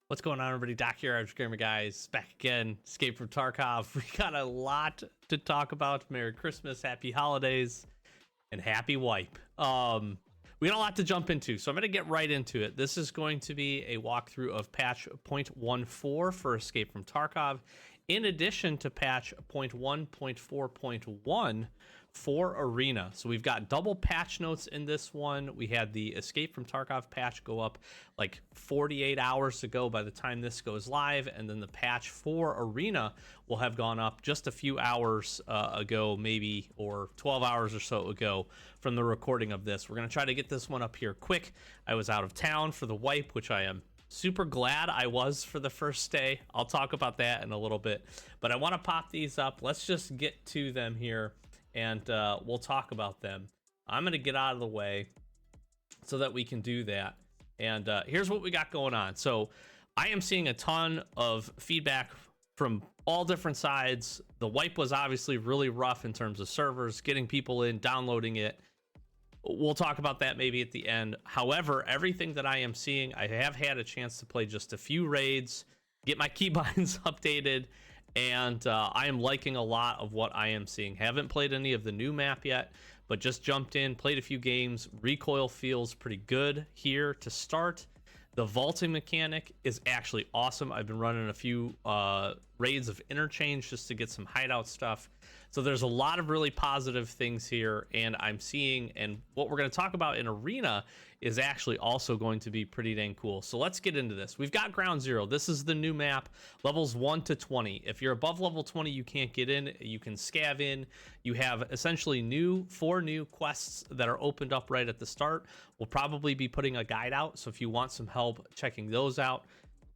What's going on, everybody? Doc here, Average Gamer Guys, back again. Escape from Tarkov. We got a lot to talk about. Merry Christmas, Happy Holidays, and Happy Wipe. We got a lot to jump into, so I'm going to get right into it. This is going to be a walkthrough of patch 0.14 for Escape from Tarkov, in addition to patch 0.1.4.1 for Arena. So we've got double patch notes in this one. We had the Escape from Tarkov patch go up like 48 hours ago by the time this goes live, and then the patch for Arena will have gone up just a few hours ago, maybe, or 12 hours or so ago from the recording of this. We're going to try to get this one up here quick. I was out of town for the wipe, which I am super glad I was for the first day. I'll talk about that in a little bit, but I want to pop these up. Let's just get to them here, and we'll talk about them. I'm going to get out of the way so that we can do that. And here's what we got going on. So I am seeing a ton of feedback from all different sides. The wipe was obviously really rough in terms of servers, getting people in, downloading it. We'll talk about that maybe at the end. However, everything that I am seeing, I have had a chance to play just a few raids, get my keybinds updated, and I am liking a lot of what I am seeing. Haven't played any of the new map yet, but just jumped in, played a few games. Recoil feels pretty good here to start. The vaulting mechanic is actually awesome. I've been running a few raids of interchange just to get some hideout stuff. So there's a lot of really positive things here, and I'm seeing, and what we're going to talk about in Arena is actually also going to be pretty dang cool. So let's get into this. We've got Ground Zero. This is the new map, levels 1 to 20. If you're above level 20, you can't get in. You can scav in. You have essentially four new quests that are opened up right at the start. We'll probably be putting a guide out, so if you want some help checking those out,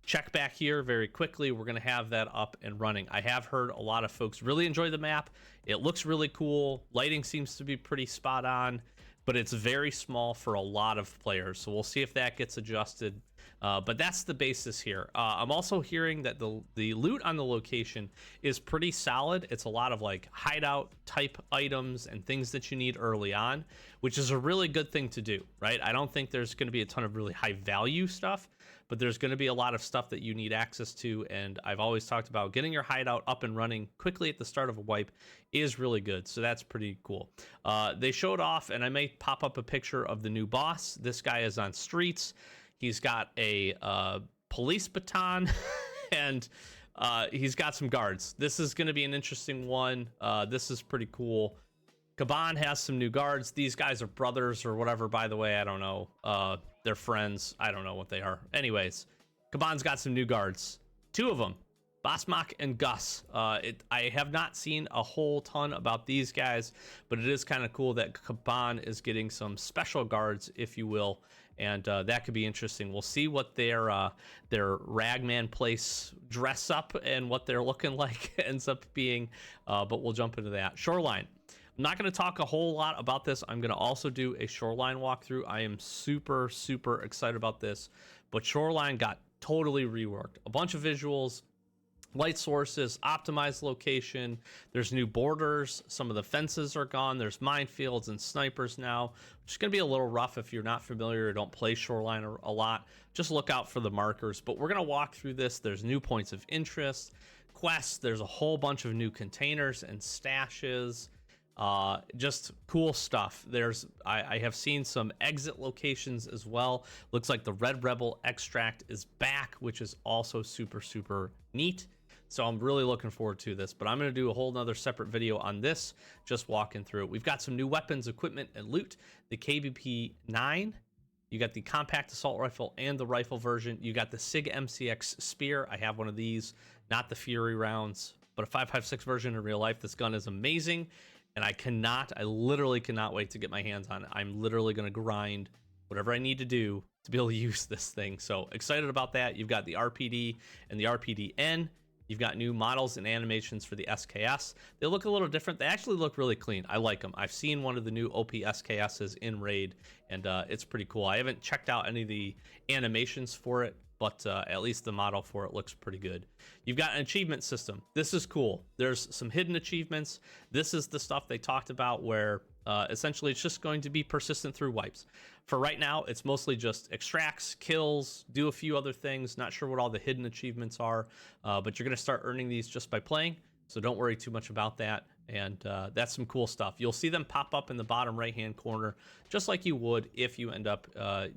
check back here very quickly. We're going to have that up and running. I have heard a lot of folks really enjoy the map. It looks really cool. Lighting seems to be pretty spot on, but it's very small for a lot of players. So we'll see if that gets adjusted. But that's the basis here. I'm also hearing that the loot on the location is pretty solid. It's a lot of like hideout type items and things that you need early on, which is a really good thing to do, right? I don't think there's going to be a ton of really high value stuff, but there's going to be a lot of stuff that you need access to. And I've always talked about getting your hideout up and running quickly at the start of a wipe is really good. So that's pretty cool. They showed off, and I may pop up a picture of the new boss. This guy is on streets. He's got a police baton and he's got some guards. This is going to be an interesting one. This is pretty cool. Kaban has some new guards. These guys are brothers or whatever, by the way. I don't know. They're friends. I don't know what they are. Anyways, Kaban's got some new guards. Two of them, Basmak and Gus. I have not seen a whole ton about these guys, but it is kind of cool that Kaban is getting some special guards, if you will, and that could be interesting. We'll see what their Ragman place dress up and what they're looking like ends up being, but we'll jump into that. Shoreline. I'm not going to talk a whole lot about this. I'm going to also do a Shoreline walkthrough. I am super excited about this, but Shoreline got totally reworked. A bunch of visuals, light sources, optimized location. There's new borders. Some of the fences are gone. There's minefields and snipers now, which is going to be a little rough if you're not familiar or don't play Shoreline a lot. Just look out for the markers, but we're going to walk through this. There's new points of interest, quests. There's a whole bunch of new containers and stashes. Just cool stuff. I have seen some exit locations as well. Looks like the Red Rebel extract is back, which is also super neat. So I'm really looking forward to this, but I'm going to do a whole nother separate video on this, just walking through it. We've got some new weapons, equipment, and loot. The KBP-9, you got the compact assault rifle and the rifle version. You got the SIG MCX spear. I have one of these, not the Fury rounds, but a 5.56 version in real life. This gun is amazing, and I literally cannot wait to get my hands on it. I'm literally going to grind whatever I need to do to be able to use this thing. So excited about that. You've got the RPD and the RPDN. You've got new models and animations for the SKS. They look a little different. They actually look really clean. I like them. I've seen one of the new OP SKSs in Raid, and it's pretty cool. I haven't checked out any of the animations for it, but at least the model for it looks pretty good. You've got an achievement system. This is cool. There's some hidden achievements. This is the stuff they talked about where Essentially, it's just going to be persistent through wipes. For right now, it's mostly just extracts, kills, do a few other things. Not sure what all the hidden achievements are, but you're going to start earning these just by playing. So don't worry too much about that. And that's some cool stuff. You'll see them pop up in the bottom right-hand corner, just like you would if you end up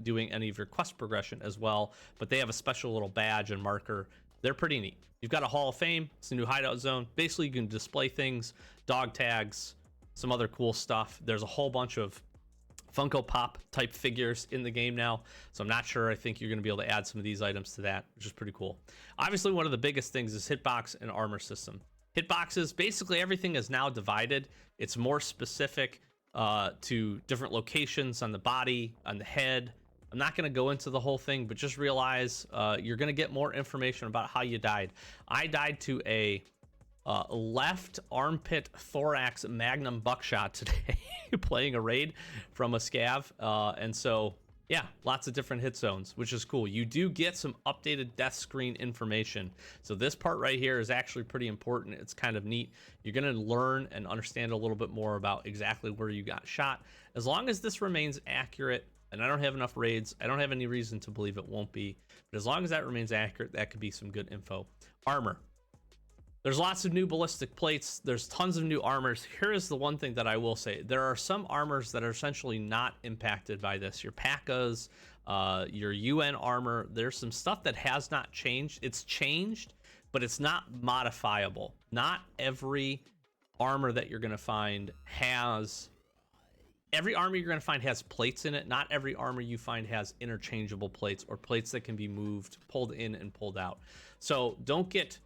doing any of your quest progression as well. But they have a special little badge and marker. They're pretty neat. You've got a Hall of Fame. It's a new hideout zone. Basically, you can display things, dog tags, some other cool stuff. There's a whole bunch of Funko Pop type figures in the game now, so I'm not sure. I think you're going to be able to add some of these items to that, which is pretty cool. Obviously, one of the biggest things is hitbox and armor system. Hitboxes, basically everything is now divided. It's more specific to different locations on the body, on the head. I'm not going to go into the whole thing, but just realize you're going to get more information about how you died. I died to a left armpit thorax magnum buckshot today playing a raid from a scav, and so yeah, lots of different hit zones, which is cool. You do get some updated death screen information, so this part right here is actually pretty important. It's kind of neat. You're going to learn and understand a little bit more about exactly where you got shot. As long as this remains accurate, and I don't have enough raids, I don't have any reason to believe it won't be, but as long as that remains accurate, that could be some good info. Armor. There's lots of new ballistic plates. There's tons of new armors. Here is the one thing that I will say. There are some armors that are essentially not impacted by this. Your PACAs, your UN armor. There's some stuff that has not changed. It's changed, but it's not modifiable. Not every armor that you're going to find has... Every armor you're going to find has plates in it. Not every armor you find has interchangeable plates or plates that can be moved, pulled in, and pulled out. So don't get...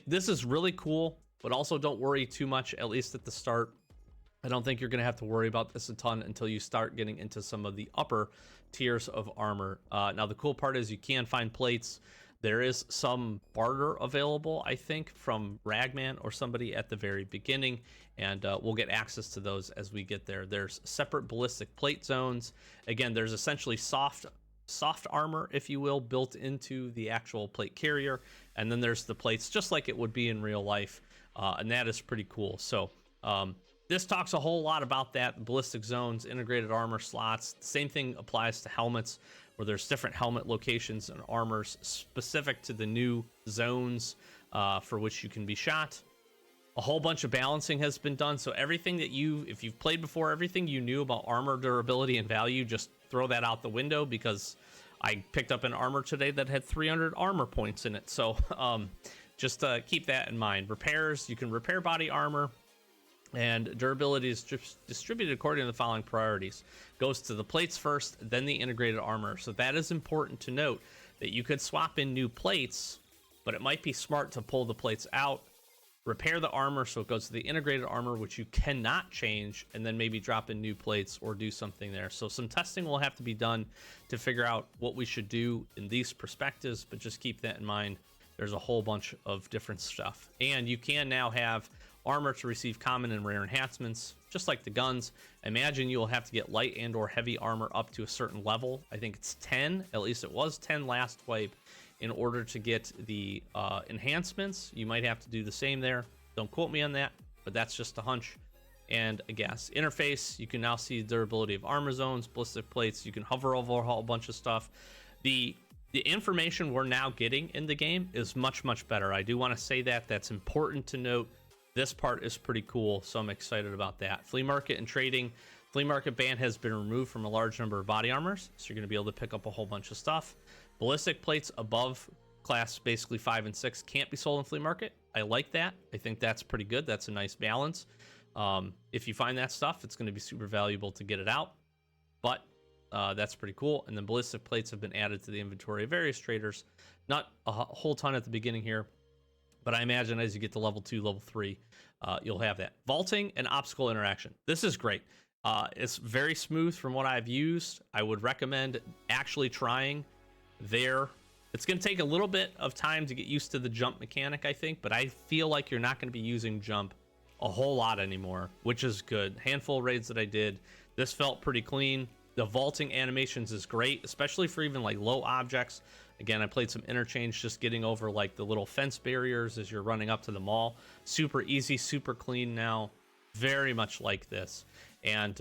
This is really cool, but also don't worry too much, at least at the start. I don't think you're going to have to worry about this a ton until you start getting into some of the upper tiers of armor. Now, the cool part is you can find plates. There is some barter available, I think, from Ragman or somebody at the very beginning, and we'll get access to those as we get there. There's separate ballistic plate zones. Again, there's essentially soft armor, if you will, built into the actual plate carrier, and then there's the plates just like it would be in real life, and that is pretty cool. So this talks a whole lot about that. Ballistic zones, integrated armor slots. The same thing applies to helmets, where there's different helmet locations and armors specific to the new zones for which you can be shot. A whole bunch of balancing has been done, so everything that if you've played before, everything you knew about armor durability and value, just throw that out the window, because I picked up an armor today that had 300 armor points in it. So just keep that in mind. Repairs, you can repair body armor, and durability is distributed according to the following priorities. Goes to the plates first, then the integrated armor. So that is important to note, that you could swap in new plates, but it might be smart to pull the plates out, repair the armor, so it goes to the integrated armor, which you cannot change, and then maybe drop in new plates or do something there. So some testing will have to be done to figure out what we should do in these perspectives, but just keep that in mind. There's a whole bunch of different stuff. And you can now have armor to receive common and rare enhancements, just like the guns. Imagine you'll have to get light and or heavy armor up to a certain level. I think it's 10, at least it was 10 last wipe, in order to get the enhancements. You might have to do the same there. Don't quote me on that, but that's just a hunch and a guess. Interface, you can now see durability of armor zones, ballistic plates. You can hover over a whole bunch of stuff. The information we're now getting in the game is much, much better. I do want to say that. That's important to note. This part is pretty cool, so I'm excited about that. Flea market and trading. Flea market ban has been removed from a large number of body armors, so you're going to be able to pick up a whole bunch of stuff. Ballistic plates above class basically 5 and 6 can't be sold in flea market. I like that. I think that's pretty good. That's a nice balance. If you find that stuff, it's going to be super valuable to get it out, but that's pretty cool. And then ballistic plates have been added to the inventory of various traders. Not a whole ton at the beginning here, but I imagine as you get to level 2, level 3, you'll have that. Vaulting and obstacle interaction. This is great. It's very smooth from what I've used. I would recommend actually trying there. It's going to take a little bit of time to get used to the jump mechanic, I think, but I feel like you're not going to be using jump a whole lot anymore, which is good. Handful of raids that I did, this felt pretty clean. The vaulting animations is great, especially for even like low objects. Again, I played some interchange, just getting over like the little fence barriers as you're running up to the mall. Super easy, super clean now. very much like this. And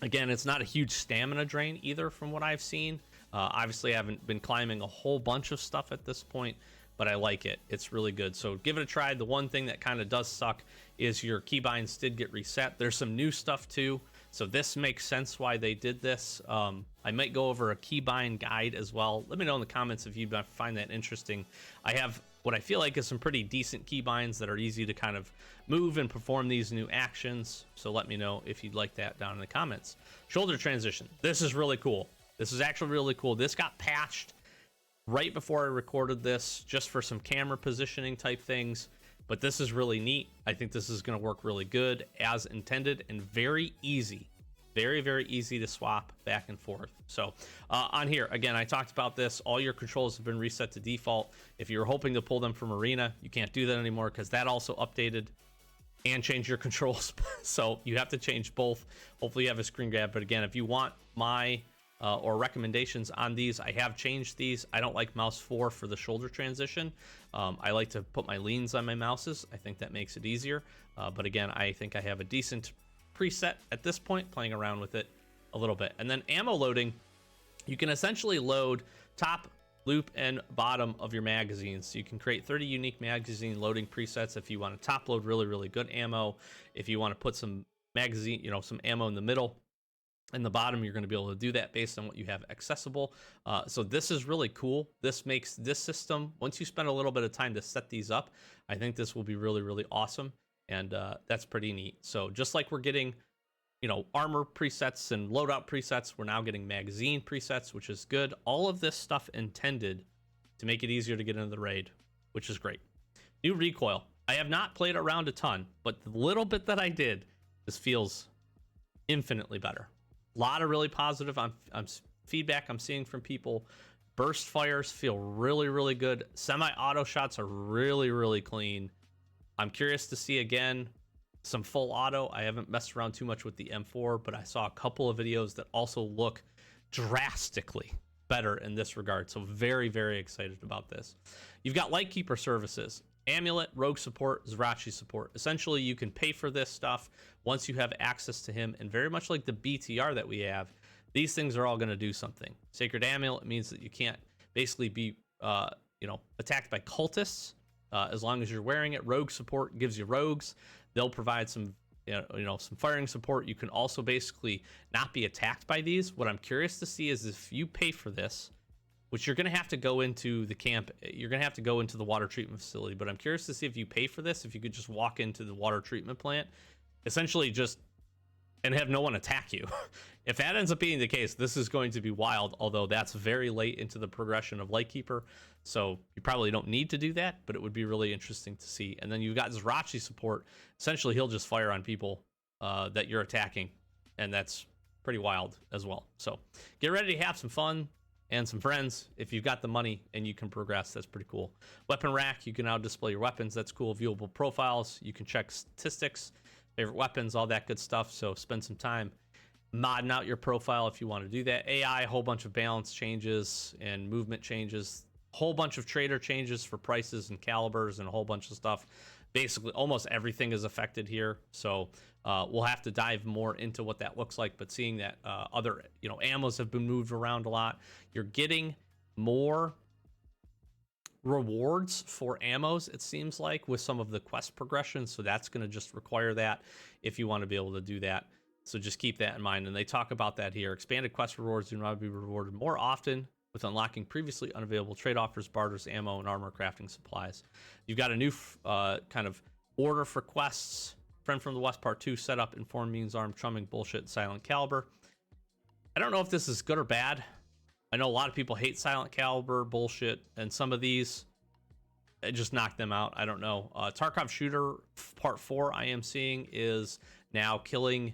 again, it's not a huge stamina drain either from what I've seen. Obviously, I haven't been climbing a whole bunch of stuff at this point, but I like it. It's really good. So give it a try. The one thing that kind of does suck is your keybinds did get reset. There's some new stuff too. So this makes sense why they did this. I might go over a keybind guide as well. Let me know in the comments if you find that interesting. I have what I feel like is some pretty decent keybinds that are easy to kind of move and perform these new actions. So let me know if you'd like that down in the comments. Shoulder transition. This is really cool. This is actually really cool. This got patched right before I recorded this, just for some camera positioning type things. But this is really neat. I think this is going to work really good as intended, and very easy. Very, very easy to swap back and forth. So on here, again, I talked about this. All your controls have been reset to default. If you're hoping to pull them from Arena, you can't do that anymore because that also updated and changed your controls. So you have to change both. Hopefully you have a screen grab. But again, if you want my or recommendations on these, I have changed these. I don't like mouse 4 for the shoulder transition. I like to put my leans on my mouses. I think that makes it easier. But again, I think I have a decent preset at this point, playing around with it a little bit. And then ammo loading, you can essentially load top, loop, and bottom of your magazines. So you can create 30 unique magazine loading presets if you want to top load really, really good ammo. If you want to put some magazine, some ammo in the middle and the bottom, you're going to be able to do that based on what you have accessible. So this is really cool. This makes this system, once you spend a little bit of time to set these up, I think this will be really, really awesome. And that's pretty neat. So just like we're getting, armor presets and loadout presets, we're now getting magazine presets, which is good. All of this stuff intended to make it easier to get into the raid, which is great. New recoil. I have not played around a ton, but the little bit that I did, this feels infinitely better. A lot of really positive feedback I'm seeing from people. Burst fires feel really, really good. Semi-auto shots are really, really clean. I'm curious to see, again, some full auto. I haven't messed around too much with the M4, but I saw a couple of videos that also look drastically better in this regard. So very, very excited about this. You've got Lightkeeper services, Amulet, Rogue support, Zerachi support. Essentially, you can pay for this stuff once you have access to him. And very much like the BTR that we have, these things are all going to do something. Sacred Amulet means that you can't basically be, attacked by cultists. As long as you're wearing it. Rogue support gives you rogues. They'll provide some, some firing support. You can also basically not be attacked by these. What I'm curious to see is if you pay for this, which you're going to have to go into the camp, you're going to have to go into the water treatment facility. But I'm curious to see if you pay for this, if you could just walk into the water treatment plant, essentially and have no one attack you. If that ends up being the case, this is going to be wild, although that's very late into the progression of Lightkeeper, so you probably don't need to do that, but it would be really interesting to see. And then you've got Zerachi support. Essentially, he'll just fire on people that you're attacking, and that's pretty wild as well. So get ready to have some fun and some friends. If you've got the money and you can progress, that's pretty cool. Weapon rack, you can now display your weapons. That's cool. Viewable profiles, you can check statistics, favorite weapons, all that good stuff. So spend some time modding out your profile if you want to do that. AI, a whole bunch of balance changes and movement changes, whole bunch of trader changes for prices and calibers and a whole bunch of stuff. Basically, almost everything is affected here. So we'll have to dive more into what that looks like. But seeing that other, ammos have been moved around a lot, you're getting more rewards for ammos, it seems like, with some of the quest progressions. So that's going to just require that if you want to be able to do that. So just keep that in mind. And they talk about that here. Expanded quest rewards do not be rewarded more often with unlocking previously unavailable trade offers, barters, ammo, and armor crafting supplies. You've got a new kind of order for quests. Friend from the West Part 2 set up, Inform Means Arm, Chumming, Bullshit, Silent Caliber. I don't know if this is good or bad. I know a lot of people hate Silent Caliber, Bullshit, and some of these, it just knocked them out. I don't know. Tarkov Shooter Part 4 I am seeing is now killing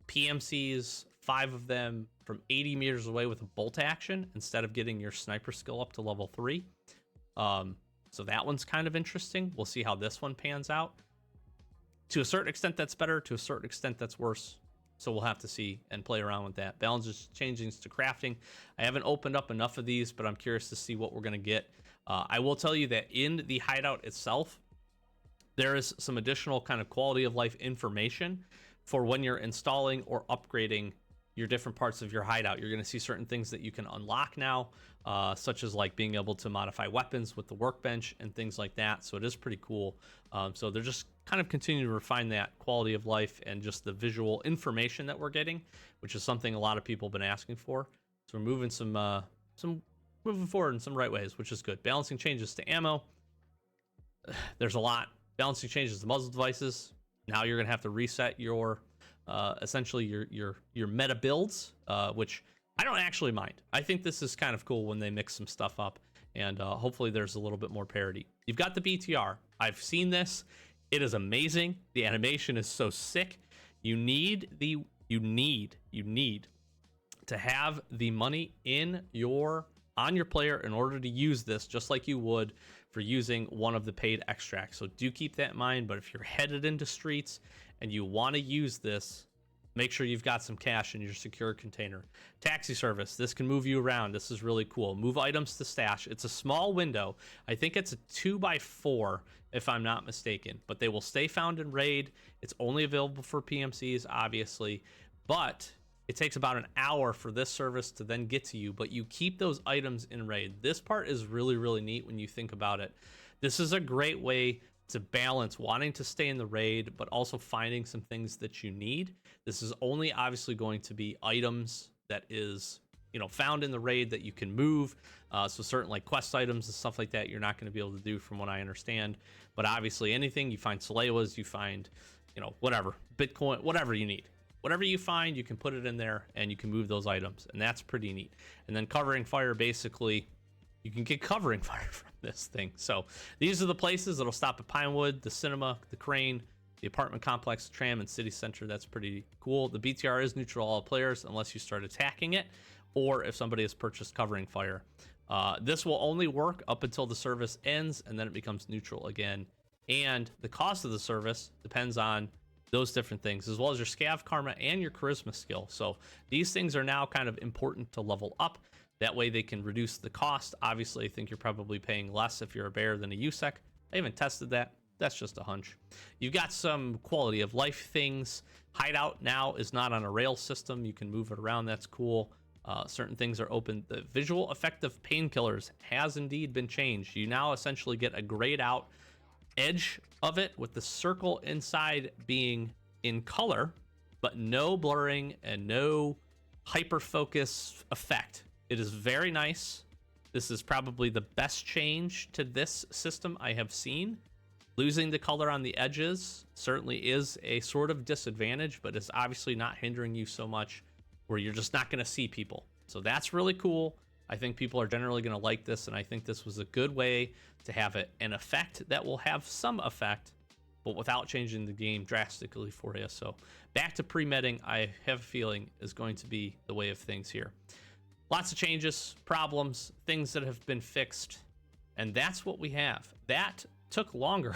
PMCs, 5 of them, from 80 meters away with a bolt action instead of getting your sniper skill up to level 3. So that one's kind of interesting. We'll see how this one pans out. To a certain extent, that's better. To a certain extent, that's worse. So we'll have to see and play around with that. Balance is changing to crafting. I haven't opened up enough of these, but I'm curious to see what we're going to get. I will tell you that in the hideout itself, there is some additional kind of quality of life information for when you're installing or upgrading your different parts of your hideout. You're going to see certain things that you can unlock now, such as like being able to modify weapons with the workbench and things like that. So it is pretty cool. So they're just kind of continuing to refine that quality of life and just the visual information that we're getting, which is something a lot of people have been asking for. So we're moving moving forward in some right ways, which is good. Balancing changes to ammo. There's a lot. Balancing changes to muzzle devices. Now you're gonna have to reset your essentially your meta builds, which I don't actually mind. I think this is kind of cool when they mix some stuff up, and hopefully there's a little bit more parity. You've got the BTR. I've seen this. It is amazing. The animation is so sick. You need to have the money on your player in order to use this, just like you would for using one of the paid extracts. So do keep that in mind. But if you're headed into streets and you want to use this, make sure you've got some cash in your secure container. Taxi service. This can move you around. This is really cool. Move items to stash. It's a small window. I think it's a 2x4 if I'm not mistaken, but they will stay found in raid. It's only available for PMCs, obviously, but it takes about an hour for this service to then get to you, but you keep those items in raid. This part is really, really neat when you think about it. This is a great way to balance wanting to stay in the raid, but also finding some things that you need. This is only obviously going to be items that is, found in the raid that you can move. So certain like quest items and stuff like that, you're not going to be able to do from what I understand. But obviously anything you find, Salewas, you find, whatever, Bitcoin, whatever you need. Whatever you find, you can put it in there and you can move those items. And that's pretty neat. And then covering fire, basically, you can get covering fire from this thing. So these are the places that'll stop at Pinewood, the cinema, the crane, the apartment complex, the tram, and city center. That's pretty cool. The BTR is neutral all players unless you start attacking it, or if somebody has purchased covering fire. This will only work up until the service ends, and then it becomes neutral again. And the cost of the service depends on those different things, as well as your scav karma and your charisma skill. So these things are now kind of important to level up. That way they can reduce the cost. Obviously, I think you're probably paying less if you're a bear than a USEC. I haven't tested that. That's just a hunch. You've got some quality of life things. Hideout now is not on a rail system. You can move it around. That's cool. Certain things are open. The visual effect of painkillers has indeed been changed. You now essentially get a grayed out edge of it with the circle inside being in color, but no blurring and no hyper focus effect. It is very nice. This is probably the best change to this system I have seen. Losing the color on the edges certainly is a sort of disadvantage, but it's obviously not hindering you so much where you're just not going to see people. So that's really cool. I think people are generally going to like this, and I think this was a good way to have an effect that will have some effect, but without changing the game drastically for you. So back to pre-medding, I have a feeling is going to be the way of things here. Lots of changes, problems, things that have been fixed, and that's what we have. That took longer,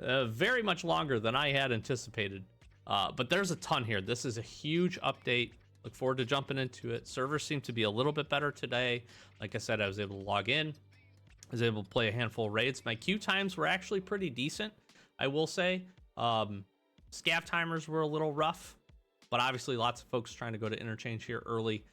very much longer than I had anticipated, but there's a ton here. This is a huge update. Look forward to jumping into it. Servers seem to be a little bit better today. Like I said, I was able to log in. I was able to play a handful of raids. My queue times were actually pretty decent, I will say. Scav timers were a little rough, but obviously lots of folks trying to go to interchange here early.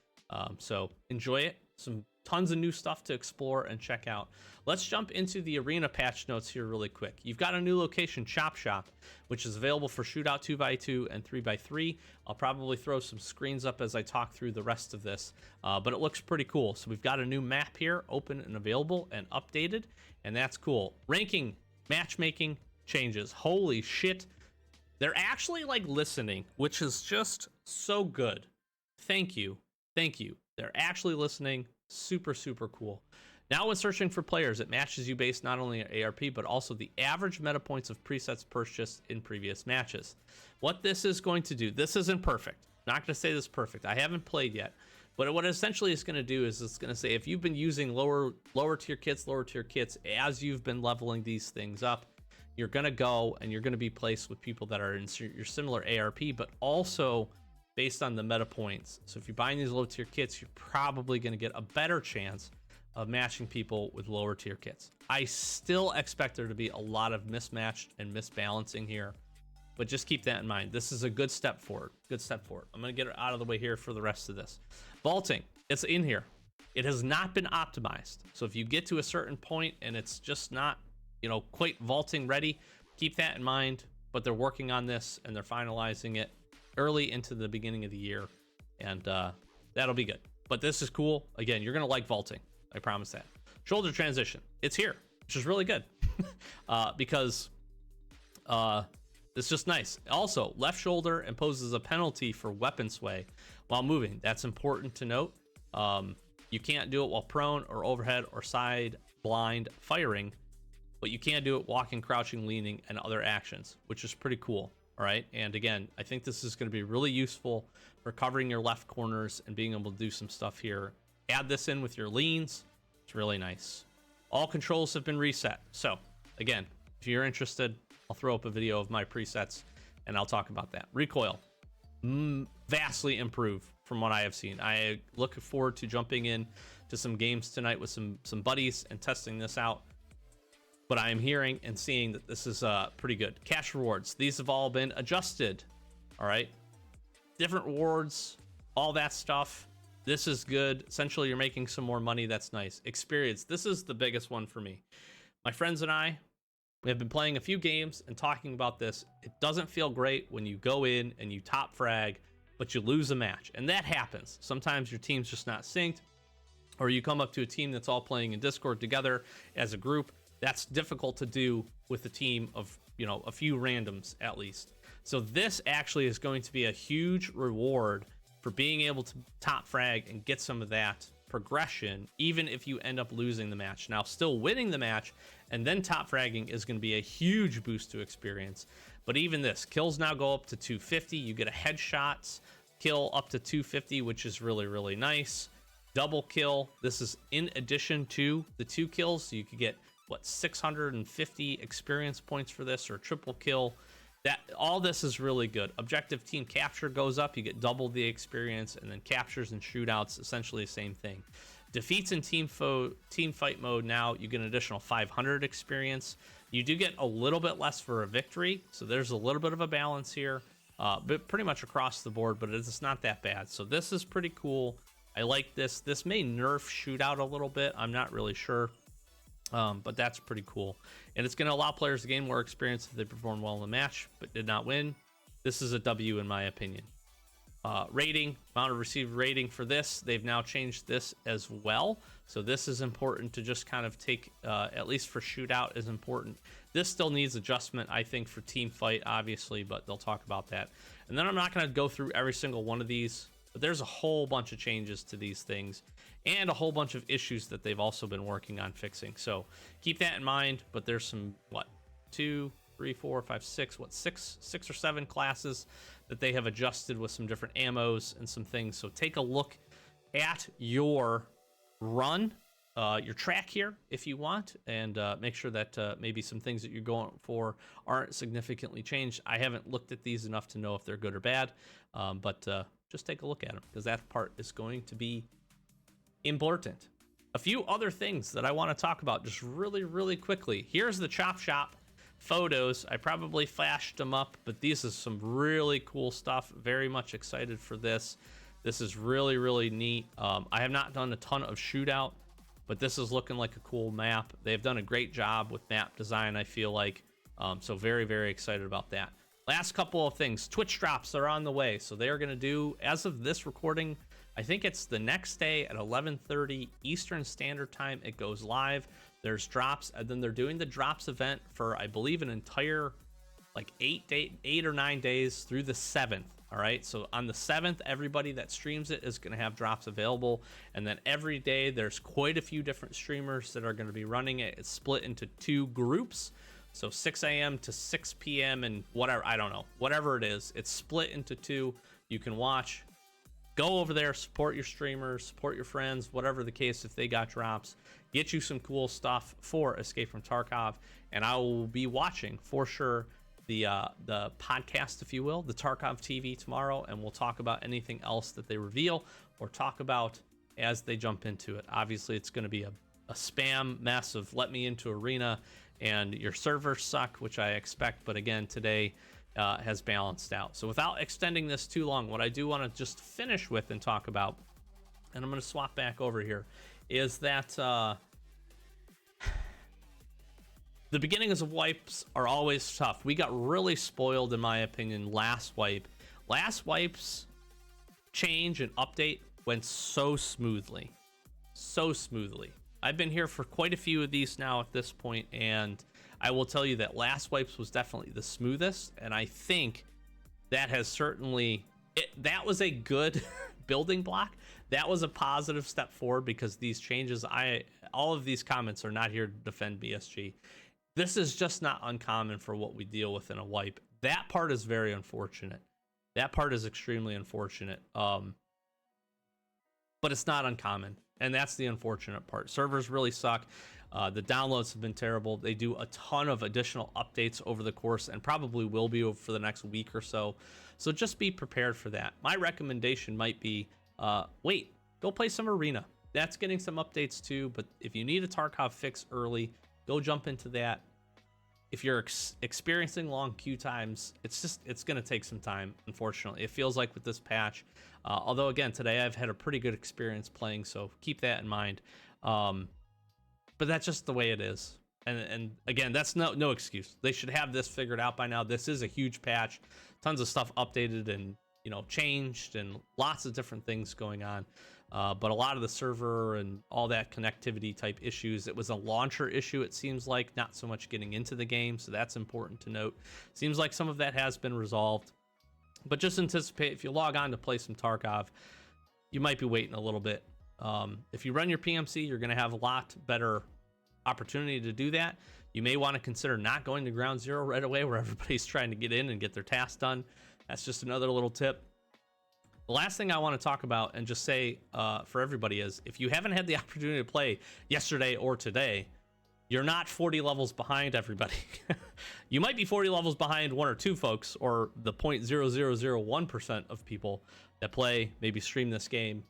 So enjoy it. Some tons of new stuff to explore and check out. Let's jump into the arena patch notes here really quick. You've got a new location, Chop Shop, which is available for Shootout 2x2 and 3x3. I'll probably throw some screens up as I talk through the rest of this, but it looks pretty cool. So we've got a new map here, open and available and updated, and that's cool. Ranking, matchmaking changes. Holy shit. They're actually like listening, which is just so good. Thank you. Thank you. They're actually listening. Super, super cool. Now when searching for players, it matches you based not only on ARP, but also the average meta points of presets purchased in previous matches. What this is going to do, this isn't perfect. I'm not going to say this is perfect. I haven't played yet. But what it essentially is going to do is it's going to say if you've been using lower tier kits as you've been leveling these things up, you're going to go and you're going to be placed with people that are in your similar ARP, but also based on the meta points. So if you're buying these low tier kits, you're probably going to get a better chance of matching people with lower tier kits. I still expect there to be a lot of mismatched and misbalancing here, but just keep that in mind. This is a good step forward. Good step forward. I'm going to get it out of the way here for the rest of this. Vaulting, it's in here. It has not been optimized. So if you get to a certain point and it's just not, quite vaulting ready, keep that in mind. But they're working on this and they're finalizing it early into the beginning of the year. And that'll be good. But this is cool. Again, you're going to like vaulting. I promise that. Shoulder transition. It's here, which is really good because it's just nice. Also, left shoulder imposes a penalty for weapon sway while moving. That's important to note. You can't do it while prone or overhead or side blind firing, but you can do it walking, crouching, leaning, and other actions, which is pretty cool. All right. And again, I think this is going to be really useful for covering your left corners and being able to do some stuff here. Add this in with your leans. It's really nice. All controls have been reset. So again, if you're interested, I'll throw up a video of my presets and I'll talk about that. Recoil, vastly improved from what I have seen. I look forward to jumping in to some games tonight with some buddies and testing this out. But I am hearing and seeing that this is pretty good. Cash rewards, these have all been adjusted. All right. Different rewards, all that stuff. This is good. Essentially, you're making some more money. That's nice. Experience. This is the biggest one for me. My friends and I, we have been playing a few games and talking about this. It doesn't feel great when you go in and you top frag, but you lose a match. And that happens. Sometimes your team's just not synced, or you come up to a team that's all playing in Discord together as a group. That's difficult to do with a team of, a few randoms at least. So this actually is going to be a huge reward for being able to top frag and get some of that progression, even if you end up losing the match. Now, still winning the match and then top fragging is going to be a huge boost to experience. But even this, kills now go up to 250. You get a headshots kill up to 250, which is really, really nice. Double kill. This is in addition to the 2 kills. So you could get, 650 experience points for this, or triple kill. That all this is really good. Objective team capture goes up, you get double the experience, and then captures and shootouts, essentially the same thing. Defeats in team fight mode, now you get an additional 500 experience. You do get a little bit less for a victory, so there's a little bit of a balance here, but pretty much across the board, but it's not that bad. So this is pretty cool. I like this. This may nerf shootout a little bit, I'm not really sure. But that's pretty cool. And it's going to allow players to gain more experience if they perform well in the match, but did not win. This is a W in my opinion. Rating, amount of received rating for this. They've now changed this as well. So this is important to just kind of take, at least for shootout is important. This still needs adjustment, I think, for team fight, obviously, but they'll talk about that. And then I'm not going to go through every single one of these, but there's a whole bunch of changes to these things and a whole bunch of issues that they've also been working on fixing. So keep that in mind. But there's some, 2, 3, 4, 5, 6, 6 or 7 classes that they have adjusted with some different ammos and some things. So take a look at your run, your track here if you want, and make sure that maybe some things that you're going for aren't significantly changed. I haven't looked at these enough to know if they're good or bad, but just take a look at them, because that part is going to be important. A few other things that I want to talk about just really, really quickly. Here's the Chop Shop photos. I probably flashed them up, but these is some really cool stuff. Very much excited for this. This is really, really neat. I have not done a ton of shootout, but this is looking like a cool map. They've done a great job with map design, I feel like. So very, very excited about that. Last couple of things. Twitch drops are on the way. So they are going to do, as of this recording, I think it's the next day at 11:30 Eastern Standard Time. It goes live. There's drops, and then they're doing the drops event for, I believe, an entire 8 or 9 days through the 7th. All right. So on the 7th, everybody that streams it is going to have drops available. And then every day there's quite a few different streamers that are going to be running it. It's split into 2 groups. So 6 a.m. to 6 p.m. and whatever, I don't know, whatever it is, it's split into 2. You can watch. Go over there, support your streamers, support your friends, whatever the case, if they got drops. Get you some cool stuff for Escape from Tarkov. And I will be watching, for sure, the podcast, if you will, the Tarkov TV tomorrow. And we'll talk about anything else that they reveal or talk about. as they jump into it. Obviously, it's going to be a spam mess of let me into arena and your servers suck, which I expect. But again, today has balanced out. So without extending this too long, what I do want to just finish with and talk about, and I'm going to swap back over here, is that the beginnings of wipes are always tough. We got really spoiled, in my opinion, last wipe. Last wipe's change and update went so smoothly. So smoothly. I've been here for quite a few of these now at this point, and I will tell you that last wipes was definitely the smoothest, and I think that has certainly... that was a good building block. That was a positive step forward, because these changes, all of these comments are not here to defend BSG. This is just not uncommon for what we deal with in a wipe. That part is very unfortunate. That part is extremely unfortunate. But it's not uncommon, and that's the unfortunate part. Servers really suck. The downloads have been terrible. They do a ton of additional updates over the course, and probably will be for the next week or so. So just be prepared for that. My recommendation might be, wait, go play some Arena. That's getting some updates too, but if you need a Tarkov fix early, go jump into that. If you're experiencing long queue times, it's going to take some time, unfortunately. It feels like with this patch, although again, today I've had a pretty good experience playing, so keep that in mind. But that's just the way it is. And again, that's no excuse. They should have this figured out by now. This is a huge patch, tons of stuff updated and, you know, changed, and lots of different things going on. But a lot of the server and all that connectivity type issues, it was a launcher issue, it seems like, not so much getting into the game. So that's important to note. Seems like some of that has been resolved, but just anticipate if you log on to play some Tarkov, you might be waiting a little bit. If you run your PMC, you're going to have a lot better opportunity to do that. You may want to consider not going to ground zero right away, where everybody's trying to get in and get their tasks done. That's just another little tip. The last thing I want to talk about and just say for everybody is, if you haven't had the opportunity to play yesterday or today, you're not 40 levels behind everybody. You might be 40 levels behind one or two folks, or the 0.0001% of people that play, maybe stream this game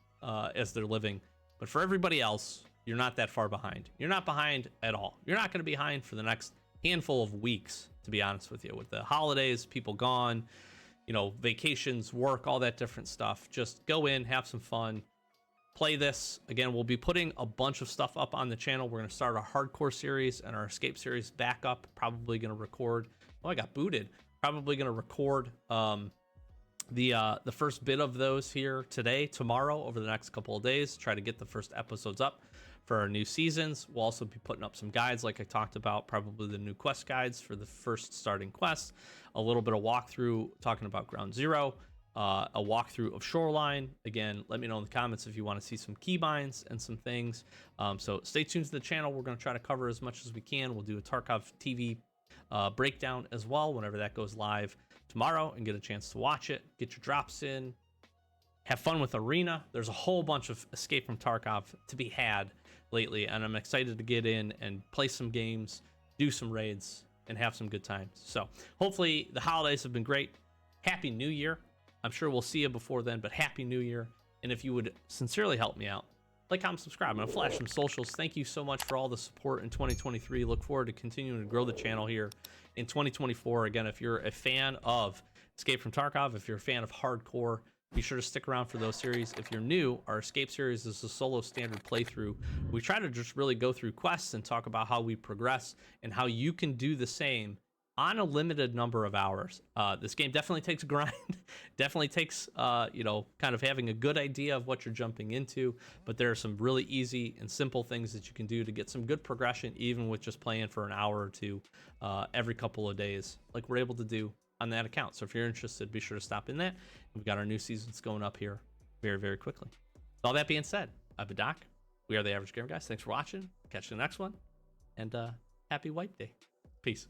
as they're living. But for everybody else, you're not that far behind. You're not behind at all. You're not going to be behind for the next handful of weeks, to be honest with you. With the holidays, people gone, you know, vacations, work, all that different stuff. Just go in, have some fun, play this. Again, we'll be putting a bunch of stuff up on the channel. We're going to start our hardcore series and our escape series back up. Probably going to record. Oh, I got booted. Probably going to record the first bit of those here today, tomorrow, over the next couple of days. Try to get the first episodes up for our new seasons. We'll also be putting up some guides like I talked about, probably the new quest guides for the first starting quests, a little bit of walkthrough talking about Ground Zero, a walkthrough of Shoreline. Again, let me know in the comments if you want to see some keybinds and some things. So stay tuned to the channel. We're going to try to cover as much as we can. We'll do a Tarkov TV breakdown as well whenever that goes live tomorrow, and get a chance to watch it, get your drops in, have fun with Arena. There's a whole bunch of Escape from Tarkov to be had lately, and I'm excited to get in and play some games, do some raids, and have some good times. So hopefully the holidays have been great. Happy New Year. I'm sure we'll see you before then, but Happy New Year. And if you would sincerely help me out, like, comment, subscribe. I'm gonna flash some socials. Thank you so much for all the support in 2023. Look forward to continuing to grow the channel here in 2024. Again, if you're a fan of Escape from Tarkov, if you're a fan of hardcore, be sure to stick around for those series. If you're new, our Escape series is a solo standard playthrough. We try to just really go through quests and talk about how we progress and how you can do the same on a limited number of hours. This game definitely takes grind, definitely takes, you know, kind of having a good idea of what you're jumping into, but there are some really easy and simple things that you can do to get some good progression, even with just playing for an hour or two every couple of days, like we're able to do on that account. So if you're interested, be sure to stop in that. We've got our new seasons going up here very, very quickly. With all that being said, I've been Doc. We are the Average Gamer Guys. Thanks for watching. Catch you in the next one, and happy Wipe Day. Peace.